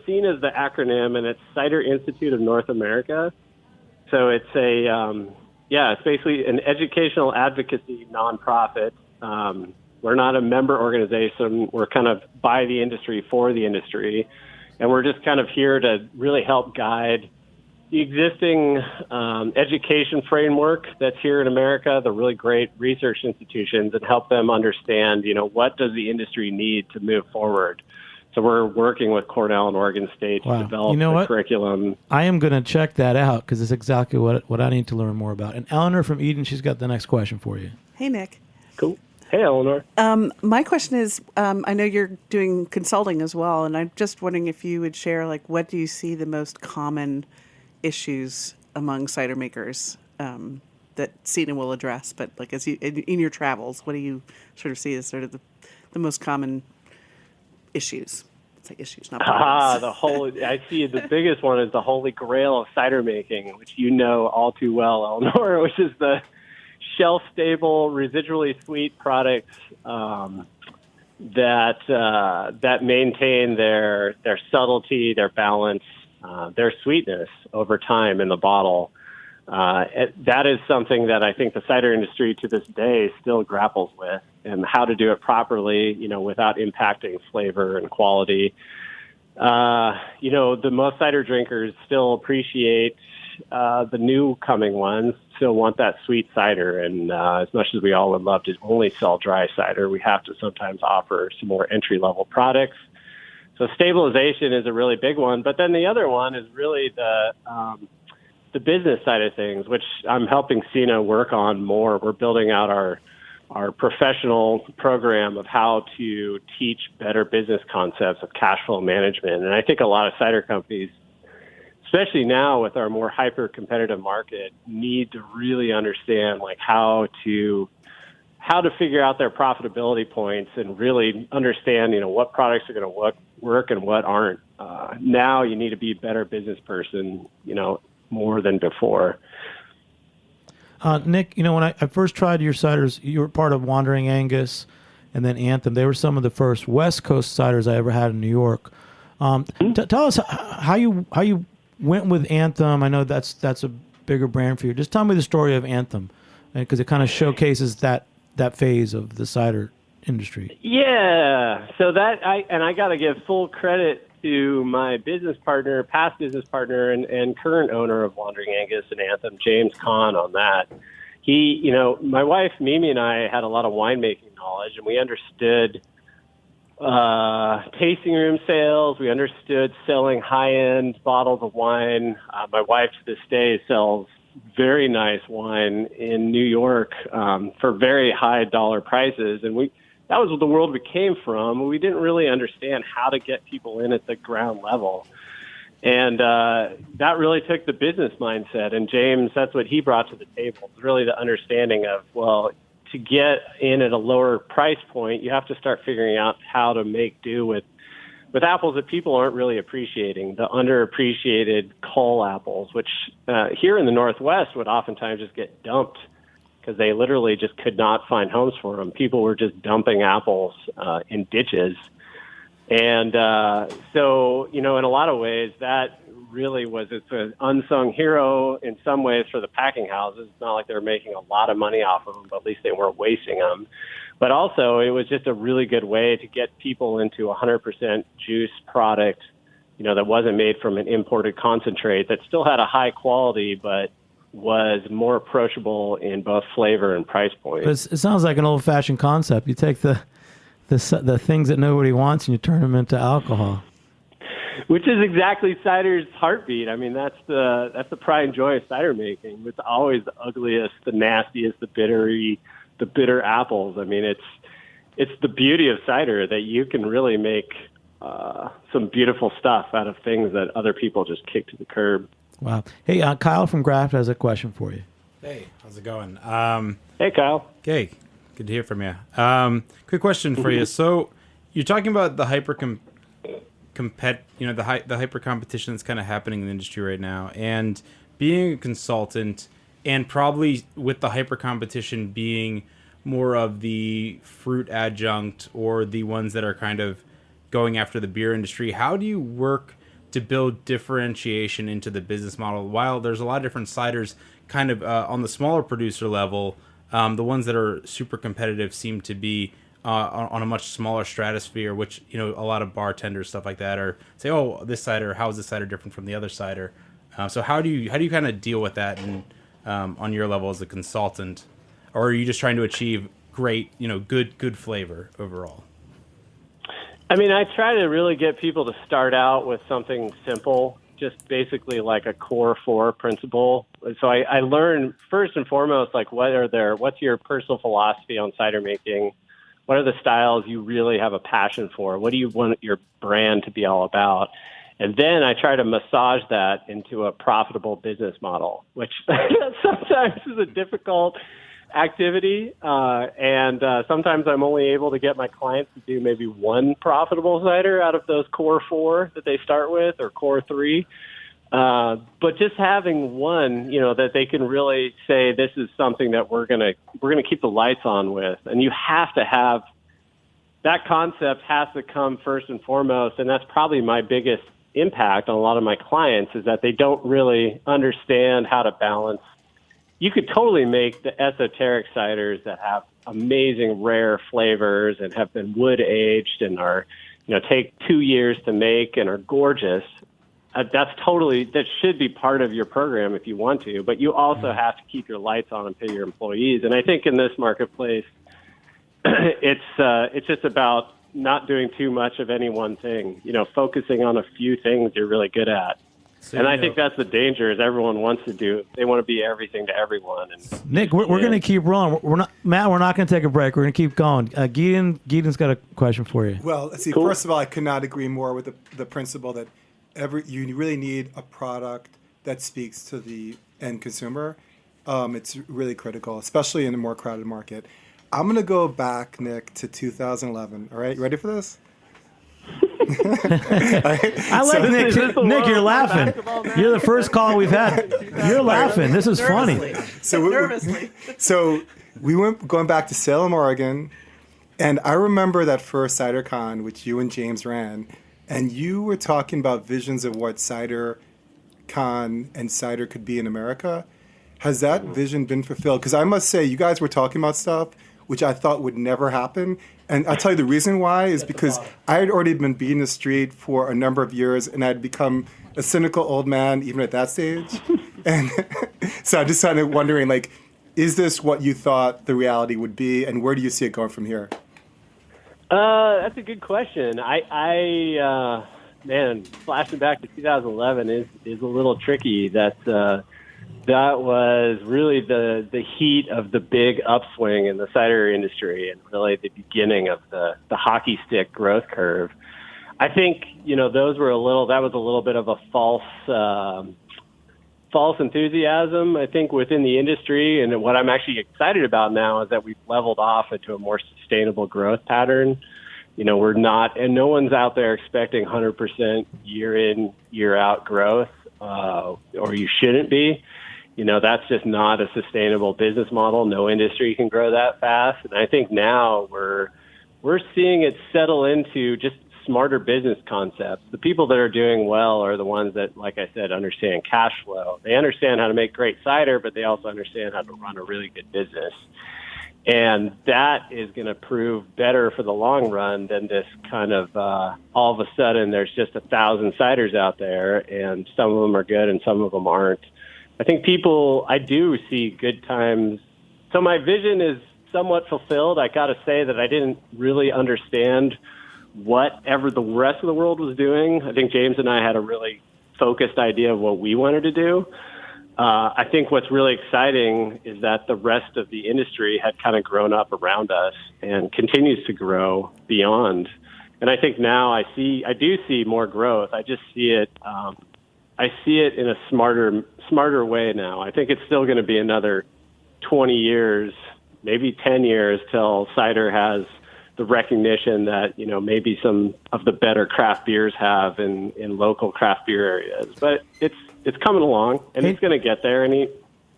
CINA is the acronym, and it's Cider Institute of North America. So it's it's basically an educational advocacy nonprofit. We're not a member organization. We're kind of by the industry, for the industry. And we're just kind of here to really help guide the existing education framework that's here in America, the really great research institutions, and help them understand, what does the industry need to move forward. So we're working with Cornell and Oregon State to develop the curriculum. I am going to check that out, because it's exactly what I need to learn more about. And Eleanor from Eden, she's got the next question for you. Hey, Nick. Cool. Hey, Eleanor. My question is, I know you're doing consulting as well, and I'm just wondering if you would share, what do you see the most common issues among cider makers that CINA will address? But as you in your travels, what do you sort of see as sort of the most common issues? It's like issues, not problems. I see the biggest one is the holy grail of cider making, which you know all too well, Eleanor, which is the shelf-stable, residually sweet products that maintain their subtlety, their balance, their sweetness over time in the bottle. That is something that I think the cider industry to this day still grapples with, and how to do it properly, without impacting flavor and quality. The most cider drinkers still appreciate the new coming ones, still want that sweet cider. And as much as we all would love to only sell dry cider, we have to sometimes offer some more entry-level products. So stabilization is a really big one. But then the other one is really the business side of things, which I'm helping CINA work on more. We're building out our professional program of how to teach better business concepts of cash flow management. And I think a lot of cider companies, especially now with our more hyper-competitive market, need to really understand how to figure out their profitability points and really understand, what products are going to work and what aren't. Now you need to be a better business person, more than before. Nick, when I first tried your ciders, you were part of Wandering Angus and then Anthem. They were some of the first West Coast ciders I ever had in New York. Tell us how you went with Anthem. I know that's a bigger brand for you. Just tell me the story of Anthem, because it kind of showcases that phase of the cider industry. Yeah. So I got to give full credit to my past business partner, and current owner of Wandering Angus and Anthem, James Conn, on that. my wife Mimi and I had a lot of winemaking knowledge, and we understood tasting room sales. We understood selling high-end bottles of wine. My wife to this day sells very nice wine in New York for very high dollar prices, and that was the world we came from. We didn't really understand how to get people in at the ground level. And that really took the business mindset. And James, that's what he brought to the table. It's really the understanding of, well, to get in at a lower price point, you have to start figuring out how to make do with apples that people aren't really appreciating, the underappreciated cull apples, which here in the Northwest would oftentimes just get dumped because they literally just could not find homes for them. People were just dumping apples in ditches. And so, in a lot of ways, that really it's an unsung hero in some ways for the packing houses. It's not like they were making a lot of money off of them, but at least they weren't wasting them. But also, it was just a really good way to get people into 100% juice product, that wasn't made from an imported concentrate, that still had a high quality, but was more approachable in both flavor and price point. It sounds like an old-fashioned concept. You take the things that nobody wants and you turn them into alcohol. Which is exactly cider's heartbeat. I mean, that's the pride and joy of cider making. It's always the ugliest, the nastiest, the bitter apples. I mean, it's the beauty of cider that you can really make some beautiful stuff out of things that other people just kick to the curb. Wow. Hey, Kyle from Graft has a question for you. Hey, how's it going? Hey, Kyle. Hey, good to hear from you. Quick question for you. So you're talking about the hyper competition that's kind of happening in the industry right now, and being a consultant, and probably with the hyper competition being more of the fruit adjunct or the ones that are kind of going after the beer industry. How do you work to build differentiation into the business model? While there's a lot of different ciders kind of on the smaller producer level, the ones that are super competitive seem to be on a much smaller stratosphere, which, a lot of bartenders, stuff like that, are say, oh, this cider, how is this cider different from the other cider? So how do you kind of deal with that and on your level as a consultant? Or are you just trying to achieve great, good flavor overall? I mean, I try to really get people to start out with something simple, just basically like a core 4 principle. So I learn first and foremost, like what's your personal philosophy on cider making? What are the styles you really have a passion for? What do you want your brand to be all about? And then I try to massage that into a profitable business model, which sometimes is a difficult activity. And sometimes I'm only able to get my clients to do maybe one profitable cider out of those core 4 that they start with, or core 3. But just having one, that they can really say, this is something that we're gonna keep the lights on with. And you have to have that concept has to come first and foremost. And that's probably my biggest impact on a lot of my clients, is that they don't really understand how to balance. You could totally make the esoteric ciders that have amazing rare flavors and have been wood aged and are, take 2 years to make and are gorgeous. That should be part of your program if you want to, but you also have to keep your lights on and pay your employees. And I think in this marketplace, it's just about not doing too much of any one thing, focusing on a few things you're really good at. So, and I think that's the danger, is everyone wants to do. They want to be everything to everyone. And Nick, we're going to keep rolling. We're not going to take a break. We're going to keep going. Gidon's got a question for you. Well, let's see. Cool. First of all, I could not agree more with the principle that you really need a product that speaks to the end consumer. It's really critical, especially in a more crowded market. I'm going to go back, Nick, to 2011. All right, you ready for this? I like Nick. Nick, you're laughing. You're the first call we've had. You're laughing. This is funny. So we went going back to Salem, Oregon, and I remember that first Cider Con, which you and James ran, and you were talking about visions of what Cider Con and cider could be in America. Has that vision been fulfilled? Because I must say, you guys were talking about stuff which I thought would never happen. And I'll tell you the reason why is because I had already been beating the street for a number of years, and I'd become a cynical old man even at that stage. And so I just started wondering, like, Is this what you thought the reality would be, and where do you see it going from here? That's a good question. Man, flashing back to 2011 is a little tricky. That was really the heat of the big upswing in the cider industry, and really the beginning of the hockey stick growth curve. I think that was a little bit of a false enthusiasm, I think, within the industry. And what I'm actually excited about now is that we've leveled off into a more sustainable growth pattern. We're not, and no one's out there expecting 100% year in, year out growth, or you shouldn't be. That's just not a sustainable business model. No industry can grow that fast. And I think now we're seeing it settle into just smarter business concepts. The people that are doing well are the ones that, like I said, understand cash flow. They understand how to make great cider, but they also understand how to run a really good business. And that is going to prove better for the long run than this kind of all of a sudden there's just 1,000 ciders out there, and some of them are good and some of them aren't. I think I do see good times. So my vision is somewhat fulfilled. I got to say that I didn't really understand whatever the rest of the world was doing. I think James and I had a really focused idea of what we wanted to do. I think what's really exciting is that the rest of the industry had kind of grown up around us and continues to grow beyond. And I think now I do see more growth. I just see it. I see it in a smarter way now. I think it's still going to be another 20 years, maybe 10 years till cider has the recognition that, maybe some of the better craft beers have in local craft beer areas. But it's coming along, and it's going to get there.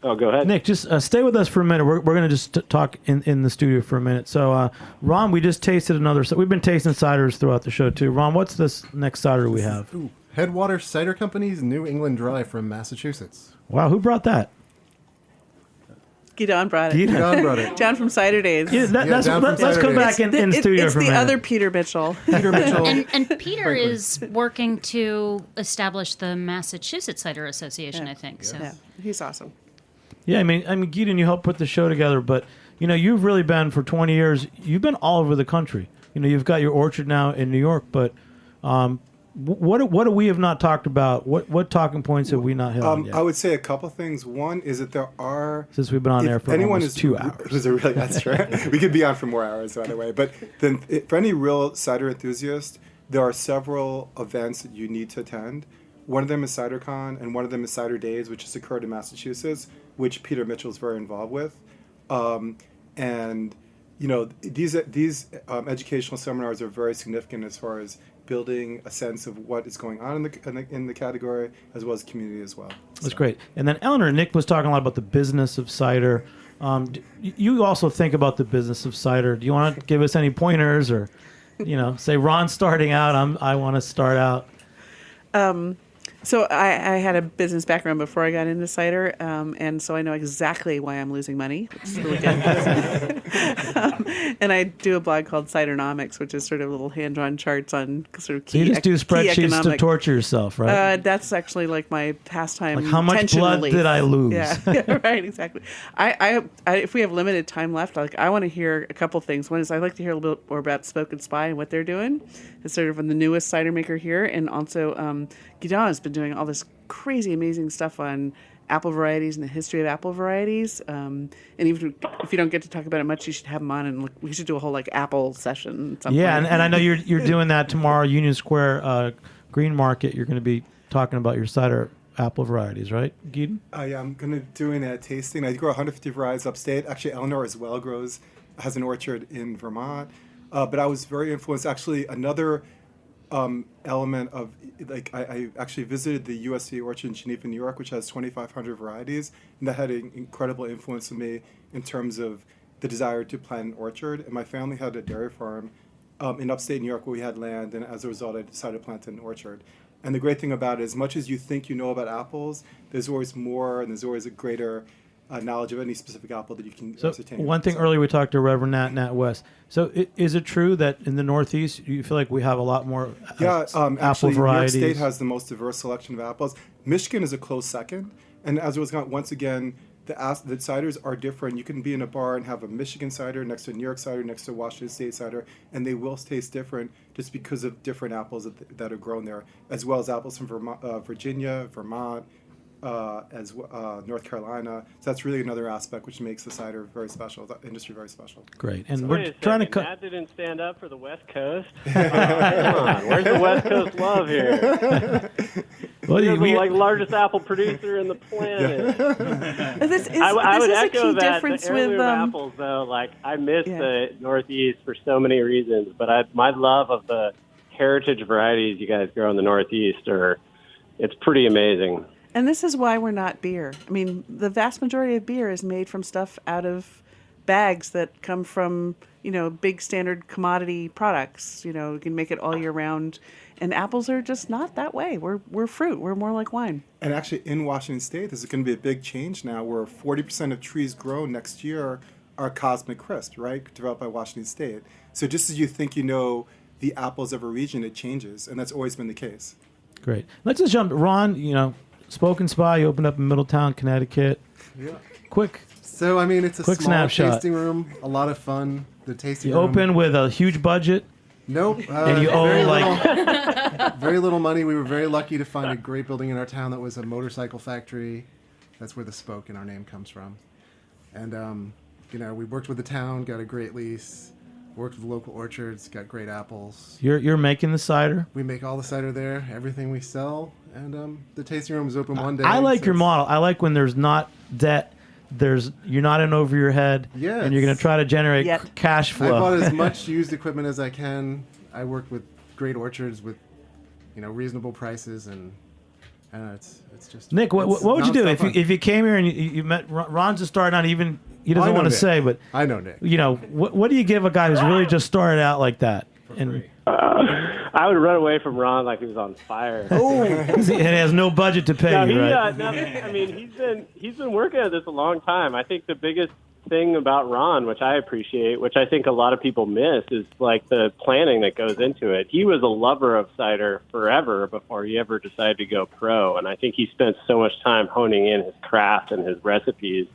Go ahead. Nick, just stay with us for a minute. We're going to just talk in the studio for a minute. So, Ron, we just tasted another. We've been tasting ciders throughout the show, too. Ron, what's this next cider we have? Headwater Cider Company's New England Dry from Massachusetts. Wow, who brought that? Gidon brought it. Gidon brought it. Down from Cider Days. Yeah, let's come back in studio for a minute. It's the other Peter Mitchell. And Peter is working to establish the Massachusetts Cider Association, I think. So. Yeah, he's awesome. Yeah, I mean, Gidon, you helped put the show together, but you've really been for 20 years. You've been all over the country. You've got your orchard now in New York, but what do we have not talked about? What talking points have we not hit on yet? I would say a couple things. One is that there are, since we've been on air for almost 2 hours. That's true. We could be on for more hours, by the way. But then, for any real cider enthusiast, there are several events that you need to attend. One of them is Cider Con, and one of them is Cider Days, which has occurred in Massachusetts, which Peter Mitchell is very involved with. These educational seminars are very significant as far as building a sense of what is going on in the category, as well as community as well. That's great. And then Eleanor, Nick was talking a lot about the business of cider. You also think about the business of cider. Do you want to give us any pointers, or say Ron's starting out, I want to start out? So I had a business background before I got into cider, and so I know exactly why I'm losing money. It's really good. And I do a blog called Cidernomics, which is sort of little hand-drawn charts on sort of key. So you just do spreadsheets to torture yourself, right? That's actually like my pastime. Like how much blood did I lose? Yeah, right, exactly. I if we have limited time left, I want to hear a couple things. One is I'd like to hear a little bit more about Spoke and Spy and what they're doing. It's sort of the newest cider maker here, and also Gidon has been doing all this crazy, amazing stuff on apple varieties and the history of apple varieties. And even if you don't get to talk about it much, you should have them on, and we should do a whole apple session. Yeah, and I know you're doing that tomorrow, Union Square Green Market. You're going to be talking about your cider apple varieties, right, Gidon? Yeah, I'm going to be doing a tasting. I grow 150 varieties upstate. Actually, Eleanor as well has an orchard in Vermont. But I was very influenced. Actually, another element of I actually visited the USDA orchard in Geneva, New York, which has 2,500 varieties, and that had an incredible influence on me in terms of the desire to plant an orchard. And my family had a dairy farm in upstate New York where we had land, and as a result, I decided to plant an orchard. And the great thing about it, as much as you think you know about apples, there's always more, and there's always a greater knowledge of any specific apple that you can ascertain. One thing earlier we talked to Reverend Nat West. So is it true that in the Northeast you feel like we have a lot more apple actually, varieties? New York State has the most diverse selection of apples. Michigan is a close second. And as a result, once again, the ciders are different. You can be in a bar and have a Michigan cider next to a New York cider next to a Washington State cider, and they will taste different just because of different apples that are grown there, as well as apples from Virginia, Vermont, North Carolina. So that's really another aspect which makes the cider very special, the industry very special. Great. And So we're wait a trying to second, cut. Nat didn't stand up for the West Coast. Come on, where's the West Coast love here? Well, You're we- the largest apple producer in the planet. This is, I would this is a echo key that. difference The heirloom with apples, though, I miss the Northeast for so many reasons. But my love of the heritage varieties you guys grow in the Northeast it's pretty amazing. And this is why we're not beer. I mean, the vast majority of beer is made from stuff out of bags that come from, big standard commodity products. You can make it all year round. And apples are just not that way. We're fruit. We're more like wine. And actually, in Washington State, this is going to be a big change now, where 40% of trees grown next year are Cosmic Crisp, right? Developed by Washington State. So just as you think the apples of a region, it changes, and that's always been the case. Great. Let's just jump. Ron, Spoken Spy, you opened up in Middletown, Connecticut. Yeah. Quick. So, I mean, it's a quick small snapshot. tasting room, a lot of fun. The tasting You room. open with a huge budget. Nope. And you owe very little money. We were very lucky to find a great building in our town that was a motorcycle factory. That's where the Spoke in our name comes from. And, we worked with the town, got a great lease, worked with local orchards, got great apples. You're making the cider. We make all the cider there, everything we sell. And the tasting room is open one day. I like so your it's- model. I like when there's not debt. You're not in over your head, Yes. and you're going to try to generate cash flow. I bought as much used equipment as I can. I worked with great orchards with, reasonable prices, and it's just. Nick, what it's would you do nonstop fun. if you came here and you met Ron's just starting out? Even he I doesn't know want to Nick. say, but I know Nick. What do you give a guy who's really just started out like that? And I would run away from Ron like he was on fire. and he has no budget to pay you, right? I mean, he's been working at this a long time. I think the biggest thing about Ron, which I appreciate, which I think a lot of people miss, is the planning that goes into it. He was a lover of cider forever before he ever decided to go pro, and I think he spent so much time honing in his craft and his recipes.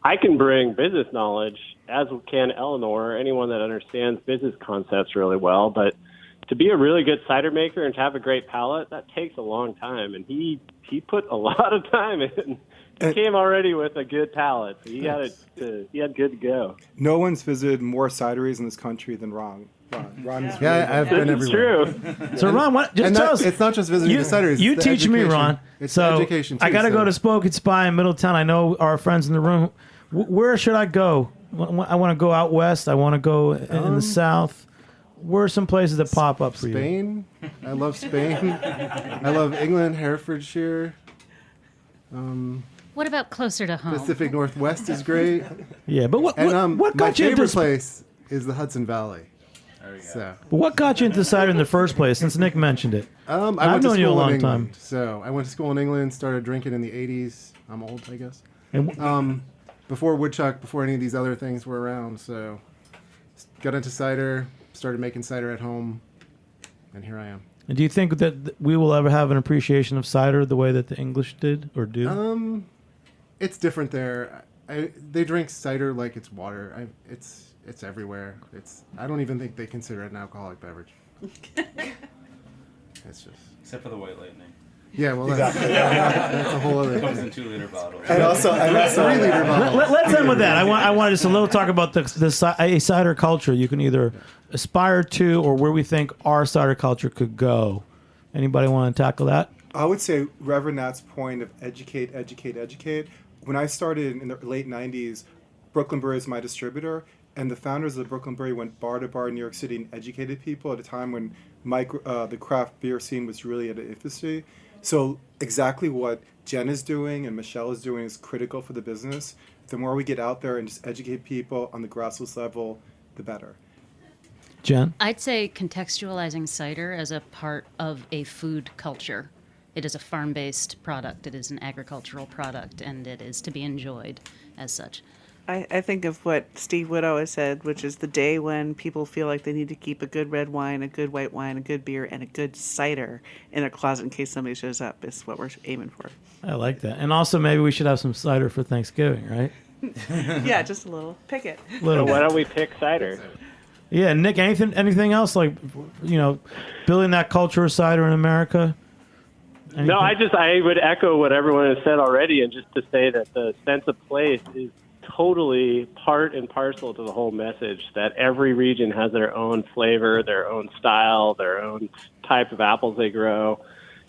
I can bring business knowledge, as can Eleanor, anyone that understands business concepts really well, but to be a really good cider maker and to have a great palate, that takes a long time, and he put a lot of time in. He came already with a good palate, so he had good to go. No one's visited more cideries in this country than Ron. Ron is really I've been everywhere. True. So Ron, tell us. It's not just visiting the cideries. You it's the teach me, education. Ron. It's so the education too, I got to so. go to Spoken Spy in Middletown. I know our friends in the room. Where should I go? I want to go out west. I want to go in the south. Where are some places that pop up for you? Spain. I love Spain. I love England, Herefordshire. What about closer to home? Pacific Northwest is great. Yeah, but what my got you into favorite place is the Hudson Valley. There you go. So, But what got you into cider in the first place? Since Nick mentioned it, I I've went to known you a school in long England. time. So I went to school in England, started drinking in the 80s. I'm old, I guess. And before Woodchuck, before any of these other things were around. So got into cider, started making cider at home, and here I am. And do you think that we will ever have an appreciation of cider the way that the English did or do? It's different there. They drink cider like it's water. It's everywhere. I don't even think they consider it an alcoholic beverage. It's just. Except for the White Lightning. Yeah, well, that's a whole other. It comes thing. in 2-liter bottles. And also 3-liter bottles. Let's end with that. I wanted just a little talk about a cider culture. You can either aspire to or where we think our cider culture could go. Anybody want to tackle that? I would say Reverend Nat's point of educate. When I started in the late 90s, Brooklyn Brewery was my distributor, and the founders of the Brooklyn Brewery went bar to bar in New York City and educated people at a time when the craft beer scene was really at an infancy. So exactly what Jenn is doing and Michelle is doing is critical for the business. The more we get out there and just educate people on the grassroots level, the better. Jenn? I'd say contextualizing cider as a part of a food culture. It is a farm-based product. It is an agricultural product, and it is to be enjoyed as such. I think of what Steve Wood always said, which is the day when people feel like they need to keep a good red wine, a good white wine, a good beer, and a good cider in their closet in case somebody shows up is what we're aiming for. I like that. And also maybe we should have some cider for Thanksgiving, right? Yeah, just a little. Pick it. So why don't we pick cider? Yeah, Nick, anything else like, building that culture of cider in America? Anything? No, I would echo what everyone has said already, and just to say that the sense of place is totally part and parcel to the whole message, that every region has their own flavor, their own style, their own type of apples they grow,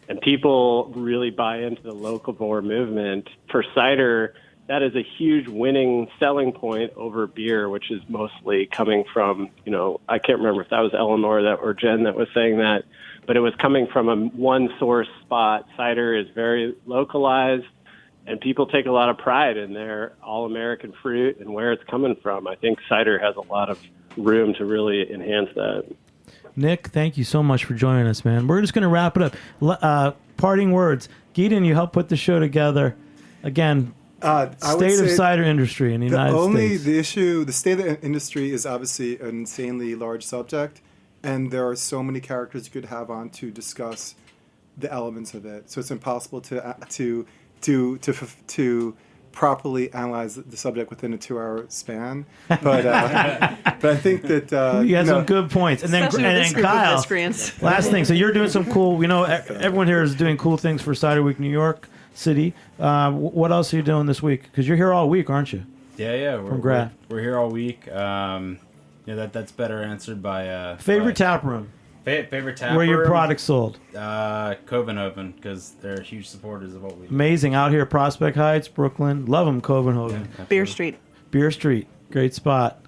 and people really buy into the locavore movement. For cider, that is a huge winning selling point over beer, which is mostly coming from, I can't remember if that was Eleanor or Jenn that was saying that, but it was coming from a one source spot. Cider is very localized, and people take a lot of pride in their all-American fruit and where it's coming from. I think cider has a lot of room to really enhance that. Nick, thank you so much for joining us, man. We're just going to wrap it up. Parting words. Gidon, you helped put the show together. Again, state of cider industry in the United States. The state of the industry is obviously an insanely large subject, and there are so many characters you could have on to discuss the elements of it. So it's impossible to properly analyze the subject within a 2-hour span. But I think that you had some good points. And then Kyle, last thing. So you're doing some cool. Everyone here is doing cool things for Cider Week New York City. What else are you doing this week? Because you're here all week, aren't you? Yeah. We're here all week. That's better answered by favorite tap room. Favorite tap where room? your product's sold. Copenhagen, because they're huge supporters of what we do. Amazing. Out here, Prospect Heights, Brooklyn. Love them, Copenhagen. Yeah, Beer Street. Great spot.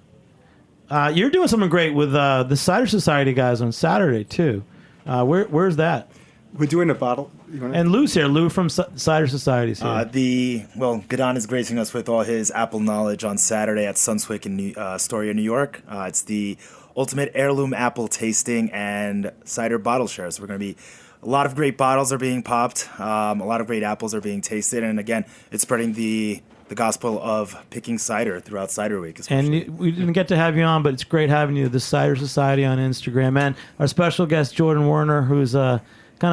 You're doing something great with the Cider Society guys on Saturday, too. Where's that? We're doing a bottle. And Lou's here. Lou from Cider Society's here. Gidon is gracing us with all his apple knowledge on Saturday at Sunswick in Astoria, New York. It's the ultimate heirloom apple tasting and cider bottle share. So we're going to be a lot of great bottles are being popped. A lot of great apples are being tasted. And again, it's spreading the gospel of picking cider throughout Cider Week. Especially. And we didn't get to have you on, but it's great having you. The Cider Society on Instagram. And our special guest, Jordan Werner, who's kind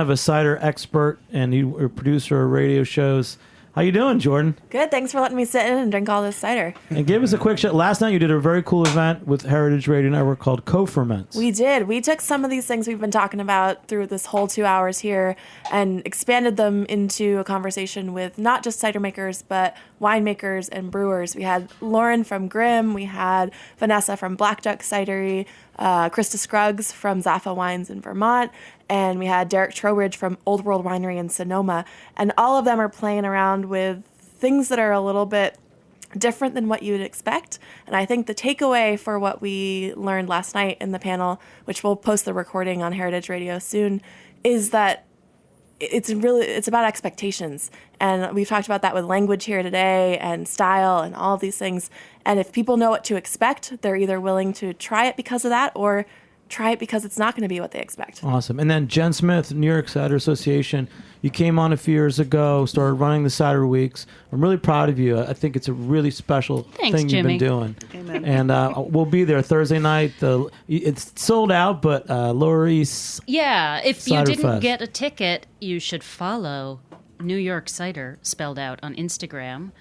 of a cider expert and a producer of radio shows. How you doing, Jordan? Good. Thanks for letting me sit in and drink all this cider. And give us a quick shot. Last night you did a very cool event with Heritage Radio Network called Co-Ferments. We did. We took some of these things we've been talking about through this whole 2 hours here and expanded them into a conversation with not just cider makers, but winemakers and brewers. We had Lauren from Grimm. We had Vanessa from Black Duck Cidery, Krista Scruggs from Zaffa Wines in Vermont, and we had Derek Trowbridge from Old World Winery in Sonoma. And all of them are playing around with things that are a little bit different than what you would expect. And I think the takeaway for what we learned last night in the panel, which we'll post the recording on Heritage Radio soon, is that it's about expectations. And we've talked about that with language here today and style and all of these things. And if people know what to expect, they're either willing to try it because of that or try it because it's not going to be what they expect. Awesome. And then Jenn Smith, New York Cider Association, you came on a few years ago, started running the Cider Weeks. I'm really proud of you. I think it's a really special thing Jimmy. You've been doing. Amen. And we'll be there Thursday night. It's sold out, but Lower East Yeah, if you Cider didn't Fest. get a ticket, you should follow New York Cider, spelled out, on Instagram.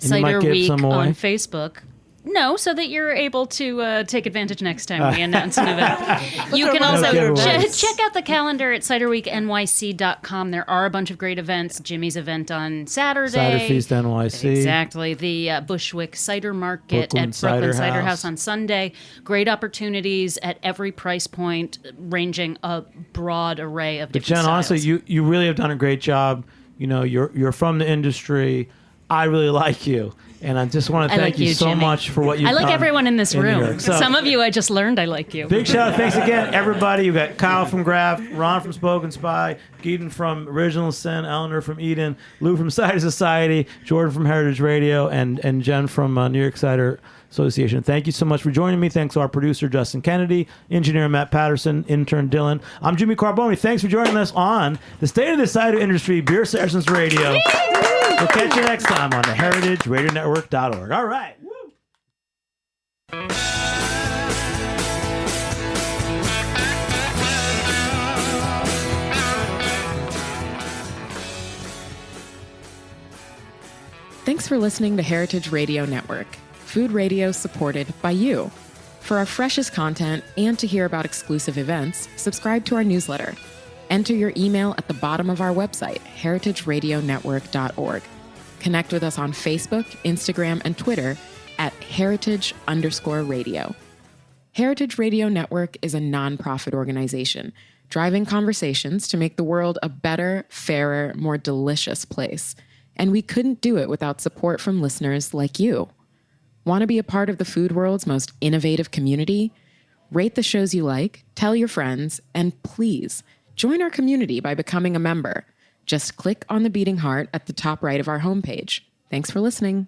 And you might Cider give Week some away? on Facebook. No, so that you're able to take advantage next time we announce an event. You can also check out the calendar at ciderweeknyc.com. There are a bunch of great events. Jimmy's event on Saturday. Cider Feast NYC. Exactly. The Bushwick Cider Market at Brooklyn Cider House on Sunday. Great opportunities at every price point, ranging a broad array of But different Jen, styles. honestly, you really have done a great job. You know, you're from the industry. I really like you. And I just want to thank you so Jimmy. much for what you've I done. like everyone in this New room. York. So, Some of you I just learned I like you. big shout out. Thanks again, everybody. You got Kyle from Graph, Ron from Spoken Spy, Gidon from Original Sin, Eleanor from Eden, Lou from Cider Society, Jordan from Heritage Radio, and Jen from New York Cider Association. Thank you so much for joining me. Thanks to our producer, Justin Kennedy, engineer Matt Patterson, intern Dylan. I'm Jimmy Carboni. Thanks for joining us on the State of the Cider Industry Beer Sessions Radio. We'll catch you next time on the heritageradionetwork.org. All right. Woo. for listening to Heritage Radio Network, food radio supported by you. For our freshest content and to hear about exclusive events, subscribe to our newsletter. Enter your email at the bottom of our website, heritageradionetwork.org. Connect with us on Facebook, Instagram, and Twitter at heritage_radio. Heritage Radio Network is a nonprofit organization driving conversations to make the world a better, fairer, more delicious place. And we couldn't do it without support from listeners like you. Want to be a part of the food world's most innovative community? Rate the shows you like, tell your friends, and please join our community by becoming a member. Just click on the beating heart at the top right of our homepage. Thanks for listening.